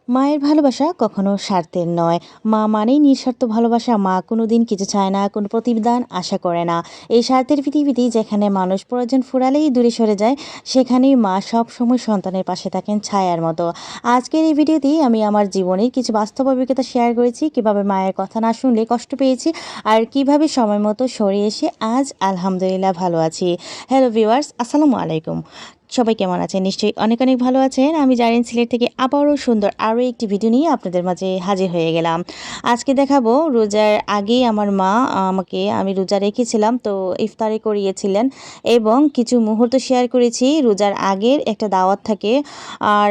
মায়ের ভালোবাসা কখনো স্বার্থের নয়। মা মানেই নিঃস্বার্থ ভালোবাসা। মা কোনোদিন কিছু চায় না, কোনো প্রতিদান আশা করে না। এই স্বার্থের পৃথিবীতেই যেখানে মানুষ প্রয়োজন ফুরালেই দূরে সরে যায়, সেখানেই মা সবসময় সন্তানের পাশে থাকেন ছায়ার মতো। আজকের এই ভিডিওতেই আমি আমার জীবনের কিছু বাস্তব অভিজ্ঞতা শেয়ার করেছি, কিভাবে মায়ের কথা না শুনলে কষ্ট পেয়েছি, আর কিভাবে সময় মতো সরে এসে আজ আলহামদুলিল্লাহ ভালো আছি। হ্যালো ভিউয়ার্স, আসসালামু আলাইকুম। সবাই কেমন আছেন? নিশ্চয়ই অনেক অনেক ভালো আছেন। আমি জারিন সিলেট থেকে আবারও সুন্দর আরও একটি ভিডিও নিয়ে আপনাদের মাঝে হাজির হয়ে গেলাম। আজকে দেখাবো রোজার আগেই আমার মা আমি রোজা রেখেছিলাম, তো ইফতারি করিয়েছিলেন এবং কিছু মুহূর্ত শেয়ার করেছি। রোজার আগের একটা দাওয়াত থাকে, আর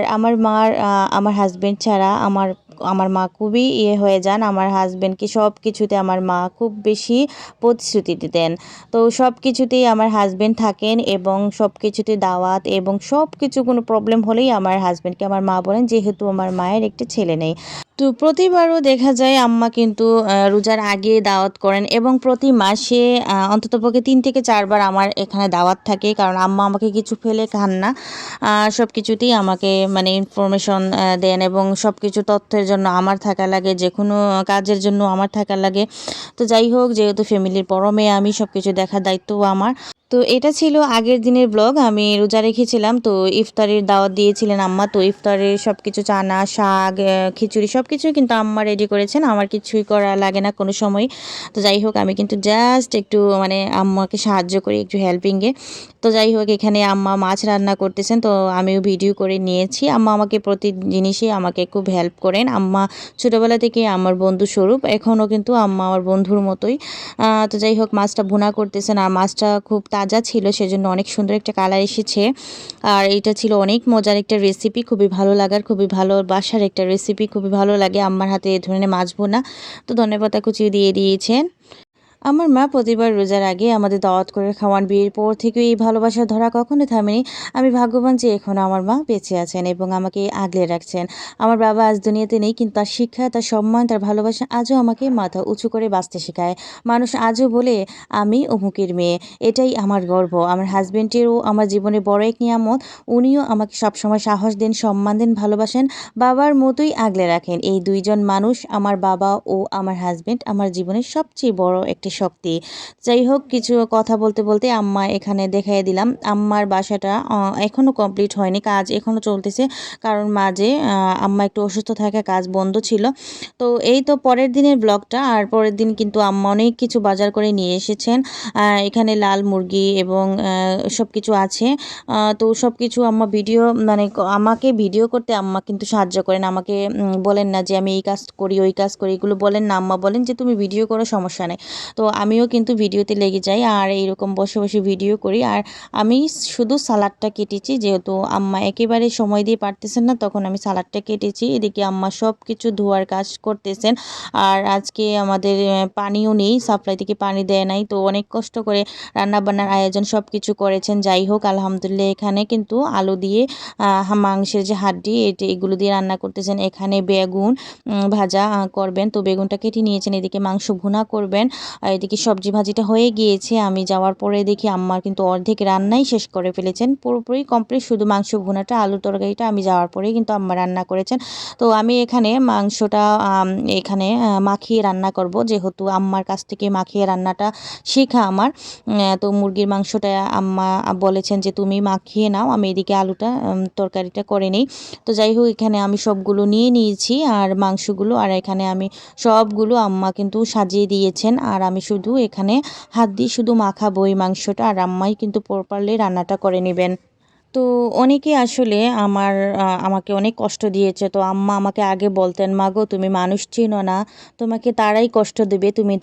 আমার হাজবেন্ড ছাড়া আমার আমার মা খুবই হয়ে যান। আমার হাজবেন্ডকে সব কিছুতে আমার মা খুব বেশি প্রতিশ্রুতি দিতেন। তো সব কিছুতেই আমার হাজবেন্ড থাকেন এবং সব কিছুতে দাওয়াত এবং সব কিছু কোনো প্রবলেম হলেই আমার হাজবেন্ডকে আমার মা বলেন, যেহেতু আমার মায়ের একটি ছেলে নেই। তো প্রতিবারও দেখা যায় আম্মা কিন্তু রোজার আগে দাওয়াত করেন এবং প্রতি মাসে অন্ততপক্ষে ৩ থেকে ৪ বার আমার এখানে দাওয়াত থাকে। কারণ আম্মা আমাকে কিছু ফেলে খান না। সব কিছুতেই আমাকে মানে ইনফরমেশন দেন এবং সব কিছু তথ্যের জন্য আমার থাকা লাগে, যেকোনো কাজের জন্য আমার থাকা লাগে। তো যাই হোক, যেহেতু ফ্যামিলির বড় মেয়ে আমি, সব কিছু দেখার দায়িত্বও আমার। তো এটা ছিল আগের দিনের ব্লগ। আমি রোজা রেখেছিলাম, তো ইফতারির দাওয়াত দিয়েছিলেন আম্মা। তো ইফতারের সব কিছু চানা, শাক, খিচুড়ি সব কিছুই কিন্তু আম্মা রেডি করেছেন। আমার কিছুই করা লাগে না কোনো সময়। তো যাই হোক, আমি কিন্তু জাস্ট একটু মানে আম্মাকে সাহায্য করি একটু হেল্পিংয়ে। তো যাই হোক, এখানে আম্মা মাছ রান্না করতেছেন, তো আমিও ভিডিও করে নিয়েছি। আম্মা আমাকে প্রতি জিনিসে আমাকে খুব হেল্প করেন। আম্মা ছোটোবেলা থেকে আমার বন্ধু স্বরূপ, এখনও কিন্তু আম্মা আমার বন্ধুর মতোই। তো যাই হোক, মাছটা ভুনা করতেছেন, আর মাছটা খুব তাজা ছিল, সেজন্য অনেক সুন্দর একটা কালার এসেছে। আর এটা ছিল অনেক মজার একটা রেসিপি, খুবই ভালো লাগার, খুবই ভালোবাসার একটা রেসিপি। খুবই ভালো লাগে আম্মার হাতে এ ধরনের মাছ ভুনা। তো ধন্যবাদ কুচি দিয়ে দিয়েছেন। আমার মা প্রতিবার রোজার আগে আমাদের দাওয়াত করে খাওয়ান। বিয়ের পর থেকেই এই ভালোবাসার ধরা কখনো থামেনি। আমি ভাগ্যবান যে এখনও আমার মা বেঁচে আছেন এবং আমাকে আগলে রাখছেন। আমার বাবা আজ দুনিয়াতে নেই, কিন্তু তার শিক্ষা, তার সম্মান, তার ভালোবাসা আজও আমাকে মাথা উঁচু করে বাঁচতে শেখায়। মানুষ আজও বলে আমি অমুকের মেয়ে। এটাই আমার গর্ব। আমার হাজবেন্ডেরও আমার জীবনে বড় এক নিয়ামত। উনিও আমাকে সবসময় সাহস দেন, সম্মান দেন, ভালোবাসেন, বাবার মতোই আগলে রাখেন। এই দুইজন মানুষ, আমার বাবা ও আমার হাজবেন্ড, আমার জীবনের সবচেয়ে বড় একটি শক্তি। যাই হোক, কিছু কথা বলতে বলতে আম্মা এখানে দেখাই দিলাম। আম্মার বাসাটা এখনও কমপ্লিট হয়নি, কাজ এখনও চলতেছে। কারণ মাঝে আম্মা একটু অসুস্থ থাকায় কাজ বন্ধ ছিল। তো এই তো পরের দিনের ব্লগটা। আর পরের দিন কিন্তু আম্মা অনেক কিছু বাজার করে নিয়ে এসেছেন। এখানে লাল মুরগি এবং সব কিছু আছে। তো সব কিছু আম্মা ভিডিও মানে আমাকে ভিডিও করতে আম্মা কিন্তু সাহায্য করেন। আমাকে বলেন না যে আমি এই কাজ করি, ওই কাজ করি, এগুলো বলেন না। আম্মা বলেন যে তুমি ভিডিও করো, সমস্যা নেই। তো আমিও কিন্তু ভিডিওতে লেগে যাই আর এইরকম বসে বসে ভিডিও করি। আর আমি শুধু সালাডটা কেটেছি, যেহেতু আম্মা একেবারে সময় দিয়ে পারতেছেন না, তখন আমি সালাডটা কেটেছি। এদিকে আম্মা সব কিছু ধোয়ার কাজ করতেছেন। আর আজকে আমাদের পানিও নেই, সাপ্লাই থেকে পানি দেয় নাই। তো অনেক কষ্ট করে রান্নাবান্নার আয়োজন সব কিছু করেছেন। যাই হোক, আলহামদুলিল্লাহ এখানে কিন্তু আলু দিয়ে মাংসের যে হাড্ডি এগুলো দিয়ে রান্না করতেছেন। এখানে বেগুন ভাজা করবেন, তো বেগুনটা কেটে নিয়েছেন। এদিকে মাংস ভুনা করবেন, আর এদিকে সবজি ভাজিটা হয়ে গিয়েছে। আমি যাওয়ার পরে দেখি আম্মা কিন্তু অর্ধেক রান্নাই শেষ করে ফেলেছেন, পুরোপুরি কমপ্লিট। শুধু মাংস ভুনাটা, আলু তরকারিটা আমি যাওয়ার পরেই কিন্তু আম্মা রান্না করেছেন। তো আমি এখানে মাংসটা এখানে মাখিয়ে রান্না করব, যেহেতু আম্মার কাছ থেকে মাখিয়ে রান্নাটা শেখা আমার। তো মুরগির মাংসটা আম্মা বলেছেন যে তুমি মাখিয়ে নাও, আমি এদিকে আলুটা তরকারিটা করে নিই। তো যাই হোক, এখানে আমি সবগুলো নিয়ে নিয়েছি আর মাংসগুলো, আর এখানে আমি সবগুলো আম্মা কিন্তু সাজিয়ে দিয়েছেন। আর আমি শুধু এখানে হাত দিয়ে শুধু মাখাবো এই মাংসটা, আর আম্মাই কিন্তু প্রপারলি রান্নাটা করে নেবেন। তো অনেকে আসলে আমাকে অনেক কষ্ট দিয়েছে। তো আম্মা আমাকে আগে বলতেন, মাগো তুমি মানুষ চিনো না, তোমাকে তারাই কষ্ট দেবে, তুমি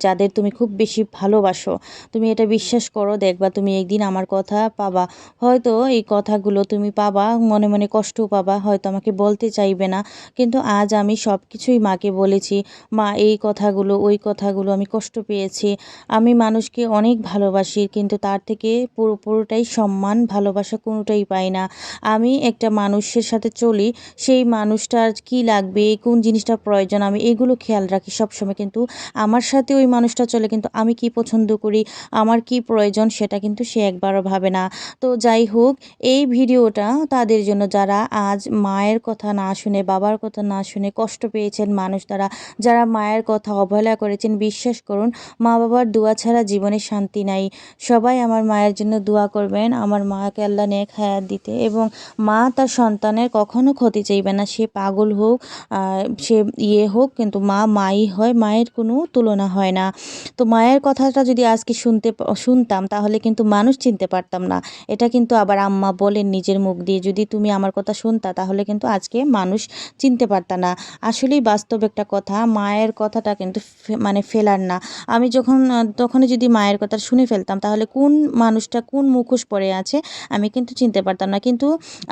যাদের তুমি খুব বেশি ভালোবাসো, তুমি এটা বিশ্বাস করো, দেখবা তুমি একদিন আমার কথা পাবা। হয়তো এই কথাগুলো তুমি পাবা, মনে মনে কষ্টও পাবা, হয়তো আমাকে বলতে চাইবে না, কিন্তু আজ আমি সব কিছুই মাকে বলেছি। মা, এই কথাগুলো ওই কথাগুলো আমি কষ্ট পেয়েছি। আমি মানুষকে অনেক ভালোবাসি, কিন্তু তার থেকে পুরোটাই সম্মান, ভালোবাসা কোনোটাই পাই না। আমি একটা মানুষের সাথে চলি, সেই মানুষটার কি লাগবে, কোন জিনিসটা প্রয়োজন আমি এগুলো খেয়াল রাখি সবসময়। কিন্তু আমার সাথে ওই মানুষটা চলে, কিন্তু আমি কি পছন্দ করি, আমার কি প্রয়োজন সেটা কিন্তু সে একবারও ভাবে না। তো যাই হোক, এই ভিডিওটা তাদের জন্য যারা আজ মায়ের কথা না শুনে, বাবার কথা না শুনে কষ্ট পেয়েছেন মানুষ দ্বারা, যারা মায়ের কথা অবহেলা করেছেন। বিশ্বাস করুন, মা বাবার দোয়া ছাড়া জীবনে শান্তি নাই। সবাই আমার মায়ের জন্য দোয়া করবেন, আমার মাকে আল্লাহ নেক হায়াত দিতে, এবং মা তার সন্তানের কখনো ক্ষতি চাইবে না। সে পাগল হোক, সে হোক, কিন্তু মা মাই হয়, মায়ের কোনো তুলনা হয় না। তো মায়ের কথাটা যদি আজকে শুনতাম তাহলে কিন্তু মানুষ চিনতে পারতাম না। এটা কিন্তু আবার আম্মা বলেন নিজের মুখ দিয়ে, যদি তুমি আমার কথা শুনতা তাহলে কিন্তু আজকে মানুষ চিনতে পারতা না। আসলেই বাস্তব একটা কথা, মায়ের কথাটা কিন্তু মানে ফেলার না। আমি যখন তখনই যদি মায়ের কথা শুনে ফেলতাম তাহলে কোন মানুষটা কোন মুখোশ পরে আছে আমি কিন্তু চিনতে পারতাম না। কিন্তু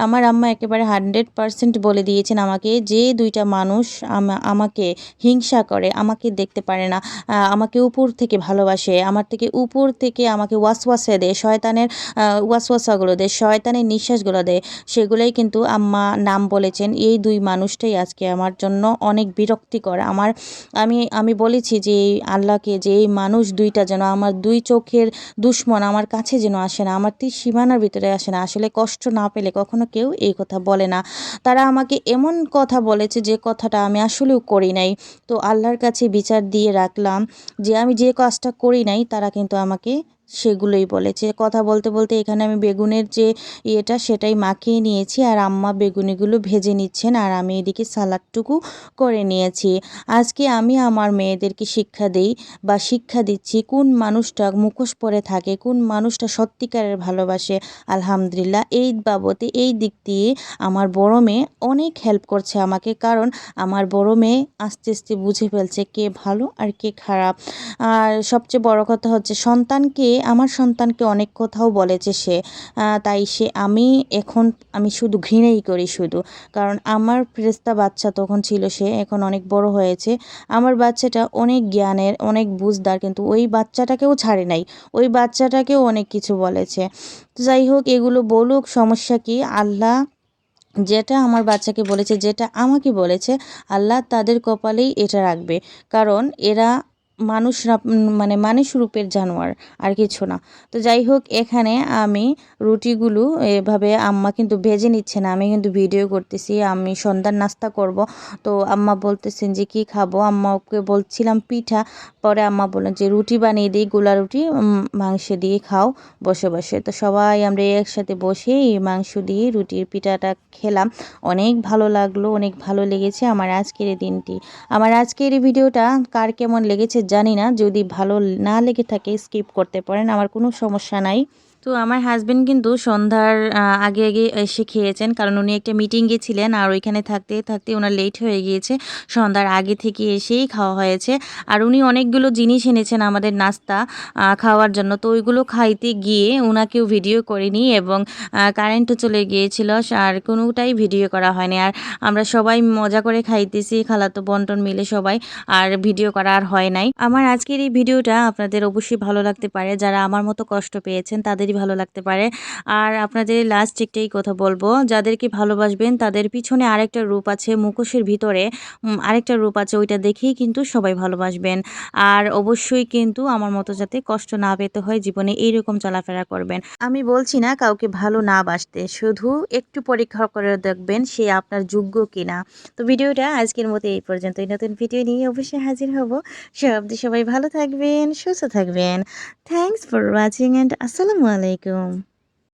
আমার আম্মা একেবারে 100% বলে দিয়েছেন আমাকে, যে দুইটা মানুষ আমাকে হিংসা করে, আমাকে দেখতে পারে না, আমাকে উপর থেকে ভালোবাসে, আমার থেকে উপর থেকে আমাকে ওয়াসওয়াসা দেয়, শয়তানের ওয়াসওয়াসাগুলো দেয়, শয়তানের নিঃশ্বাসগুলো দেয়, সেগুলোই কিন্তু আম্মা নাম বলেছেন। এই দুই মানুষটাই আজকে আমার জন্য অনেক বিরক্তিকর। আমি বলেছি যে এই আল্লাহকে, যে এই মানুষ দুইটা যেন আমার দুই চোখের দুশ্মন আমার কাছে যেন আসে না, আমার সীমানার ভিতরে আসে না। আসলে কষ্ট না পেলে কখনো কেউ এই কথা বলে না। তারা আমাকে এমন কথা বলেছে যে কথাটা আমি আসলেও করি নাই। তো আল্লাহর কাছে বিচার দিয়ে রাখলাম যে আমি যে কাজটা করি নাই তারা কিন্তু আমাকে সেগুলোই বলেছে। কথা বলতে বলতে এখানে আমি বেগুনের যে সেটাই মাখিয়ে নিয়েছি, আর আম্মা বেগুনিগুলো ভেজে নিচ্ছেন, আর আমি এদিকে সালাডটুকু করে নিয়েছি। আজকে আমি আমার মেয়েদেরকে শিক্ষা দেই বা শিক্ষা দিচ্ছি কোন মানুষটা মুখোশ পরে থাকে, কোন মানুষটা সত্যিকারের ভালোবাসে। আলহামদুলিল্লাহ, এই বাবদে এই দিক দিয়ে আমার বড় মেয়ে অনেক হেল্প করছে আমাকে, কারণ আমার বড় মেয়ে আস্তে আস্তে বুঝে ফেলছে কে ভালো আর কে খারাপ। আর সবচেয়ে বড় কথা হচ্ছে আমার সন্তানকে অনেক কথাও বলেছে সে, তাই আমি শুধু ঘৃণাই করি শুধু, কারণ আমার ফেরেশতা বাচ্চা তখন ছিল, সে এখন অনেক বড় হয়েছে। আমার বাচ্চাটা অনেক জ্ঞানের, অনেক বুঝদার, কিন্তু ওই বাচ্চাটাকেও ছাড়ে নাই, ওই বাচ্চাটাকেও অনেক কিছু বলেছে। তো যাই হোক, এগুলো বলুক, সমস্যা কি? আল্লাহ যেটা আমার বাচ্চাকে বলেছে, যেটা আমাকে বলেছে, আল্লাহ তাদের কপালেই এটা রাখবে, কারণ এরা মানে মানুষ রূপের জানোয়ার, আর কিছু না। তো যাই হোক, এখানে আমি রুটিগুলো এভাবে আম্মা কিন্তু ভেজে নিচ্ছে না, আমি কিন্তু ভিডিও করতেছি, আমি সন্ধ্যার নাস্তা করব। তো আম্মা বলতেছেন যে কি খাবো, আম্মাকে বলছিলাম পিঠা, পরে আম্মা বললেন যে রুটি বানিয়ে দিই, গোলা রুটি, মাংস দিয়ে খাও বসে বসে। তো সবাই আমরা একসাথে বসে এই মাংস দিয়ে রুটির পিঠাটা খেলাম। অনেক ভালো লাগলো, অনেক ভালো লেগেছে আমার আজকের এই দিনটি। আমার আজকের এই ভিডিওটা কার কেমন লেগেছে জানি না, যদি ভালো না লেগে থাকে স্কিপ করতে পারেন, আমার কোনো সমস্যা নাই। তো আমার হাজবেন্ড কিন্তু সন্ধ্যার আগে আগে এসে খেয়েছেন, কারণ উনি একটা মিটিং গেছিলেন, আর ওইখানে থাকতে থাকতে ওনার লেট হয়ে গিয়েছে, সন্ধ্যার আগে থেকে এসেই খাওয়া হয়েছে। আর উনি অনেকগুলো জিনিস এনেছেন আমাদের নাস্তা খাওয়ার জন্য, তো ওইগুলো খাইতে গিয়ে ওনাকেও ভিডিও করিনি, এবং কারেন্টও চলে গিয়েছিল, আর কোনোটাই ভিডিও করা হয়নি। আর আমরা সবাই মজা করে খাইতেছি, খালাতো বন্টন মিলে সবাই, আর ভিডিও করা আর হয় নাই। আমার আজকের এই ভিডিওটা আপনাদের অবশ্যই ভালো লাগতে পারে, যারা আমার মতো কষ্ট পেয়েছেন তাদেরই ভালো লাগতে পারে। আর আপনাদের লাস্ট একটাই কথা বলবো, যাদেরকে ভালোবাসবেন তাদের পিছনে আরেকটা রূপ আছে, মুখোশের ভিতরে আরেকটা রূপ আছে, ওইটা দেখেই কিন্তু সবাই ভালোবাসবেন। আর অবশ্যই কিন্তু আমার মতো যাতে কষ্ট না পেতে হয় জীবনে, এইরকম চলাফেরা করবেন। আমি বলছি না কাউকে ভালো না বাসতে, শুধু একটু পরীক্ষা করে দেখবেন সে আপনার যোগ্য কিনা। তো ভিডিওটা আজকের মতো এই পর্যন্তই, নতুন ভিডিও নিয়ে অবশ্যই হাজির হব। সবাই ভালো থাকবেন, সুস্থ থাকবেন। থ্যাংকস ফর ওয়াচিং অ্যান্ড আসসালামু আলাইকুম।